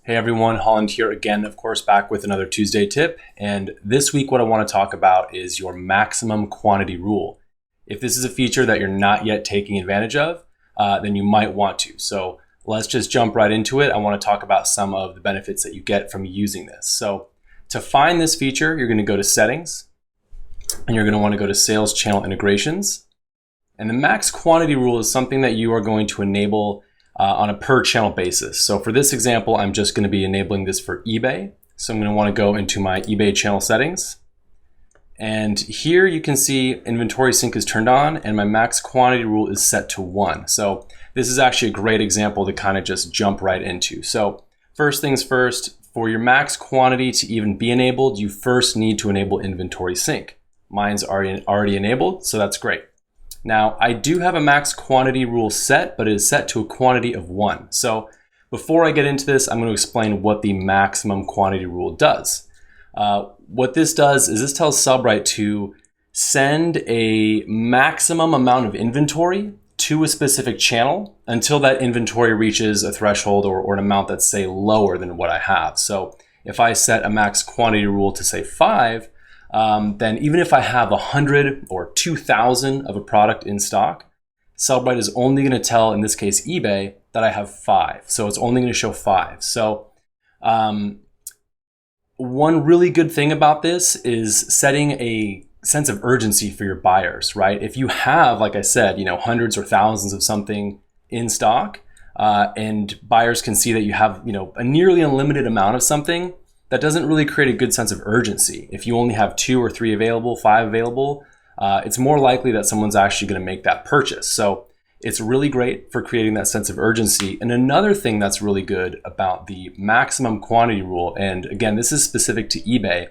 Hey everyone, Holland here again, of course, back with another Tuesday tip. And this week, what I want to talk about is your maximum quantity rule. If this is a feature that you're not yet taking advantage of, then you might want to. So let's just jump right into it. I want to talk about some of the benefits that you get from using this. So to find this feature, you're going to go to Settings, and you're going to want to go to Sales Channel Integrations. And the max quantity rule is something that you are going to enable on a per channel basis. So for this example, I'm just going to be enabling this for eBay. So I'm going to want to go into my eBay channel settings. And here you can see inventory sync is turned on and my max quantity rule is set to 1. So this is actually a great example to kind of just jump right into. So first things first, for your max quantity to even be enabled, you first need to enable inventory sync. Mine's already enabled, so that's great. Now, I do have a max quantity rule set, but it is set to a quantity of 1. So before I get into this, I'm going to explain what the maximum quantity rule does. What this does is this tells Sellbrite to send a maximum amount of inventory to a specific channel until that inventory reaches a threshold or an amount that's, say, lower than what I have. So if I set a max quantity rule to, say, 5, then even if I have 100 or 2,000 of a product in stock, Sellbrite is only going to tell, in this case, eBay, that I have 5. So it's only going to show 5. So one really good thing about this is setting a sense of urgency for your buyers, right? If you have, like I said, hundreds or thousands of something in stock, and buyers can see that you have, a nearly unlimited amount of something, that doesn't really create a good sense of urgency. If you only have 2 or 3 available, 5 available, it's more likely that someone's actually going to make that purchase. So it's really great for creating that sense of urgency. And another thing that's really good about the maximum quantity rule, and again, this is specific to eBay,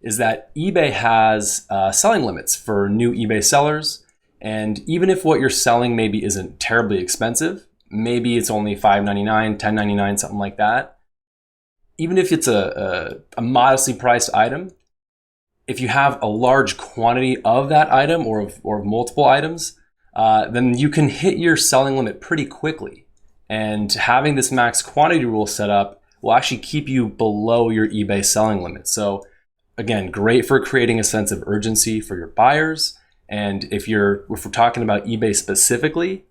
is that eBay has selling limits for new eBay sellers. And even if what you're selling maybe isn't terribly expensive, maybe it's only $5.99, $10.99, something like that, even if it's a modestly priced item, if you have a large quantity of that item or of multiple items, then you can hit your selling limit pretty quickly. And having this max quantity rule set up will actually keep you below your eBay selling limit. So again, great for creating a sense of urgency for your buyers. And if we're talking about eBay specifically,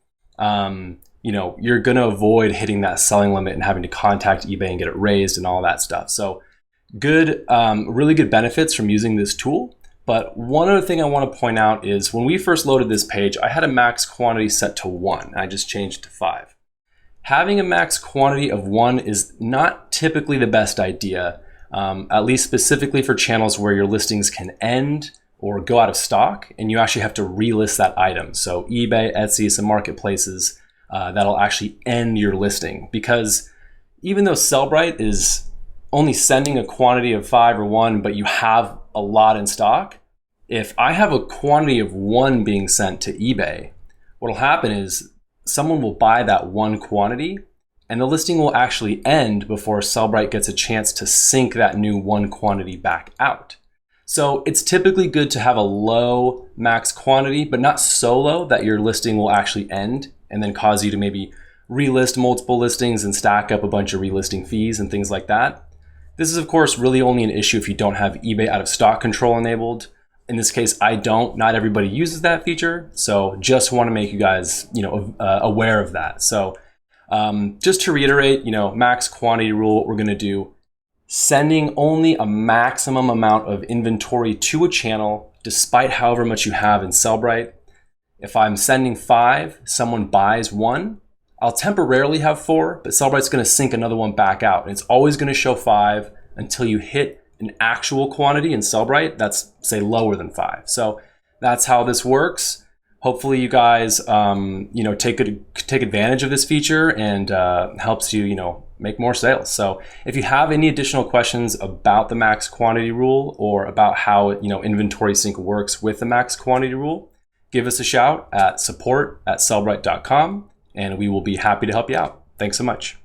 you're going to avoid hitting that selling limit and having to contact eBay and get it raised and all that stuff. So good, really good benefits from using this tool. But one other thing I want to point out is when we first loaded this page, I had a max quantity set to 1. I just changed it to 5. Having a max quantity of 1 is not typically the best idea, at least specifically for channels where your listings can end or go out of stock and you actually have to relist that item. So eBay, Etsy, some marketplaces, that'll actually end your listing, because even though Sellbrite is only sending a quantity of 5 or 1, but you have a lot in stock, if I have a quantity of 1 being sent to eBay, what'll happen is someone will buy that 1 quantity and the listing will actually end before Sellbrite gets a chance to sync that new 1 quantity back out. So it's typically good to have a low max quantity, but not so low that your listing will actually end and then cause you to maybe relist multiple listings and stack up a bunch of relisting fees and things like that. This is, of course, really only an issue if you don't have eBay out of stock control enabled. In this case, I don't. Not everybody uses that feature. So just want to make you guys, aware of that. So just to reiterate, max quantity rule, what we're going to do, sending only a maximum amount of inventory to a channel, despite however much you have in Sellbrite. If I'm sending 5, someone buys 1, I'll temporarily have 4, but Sellbrite's going to sync another one back out. And it's always going to show 5 until you hit an actual quantity in Sellbrite that's, say, lower than 5. So that's how this works. Hopefully you guys, take advantage of this feature and helps you, make more sales. So if you have any additional questions about the max quantity rule or about how, inventory sync works with the max quantity rule, give us a shout at support@sellbrite.com and we will be happy to help you out. Thanks so much.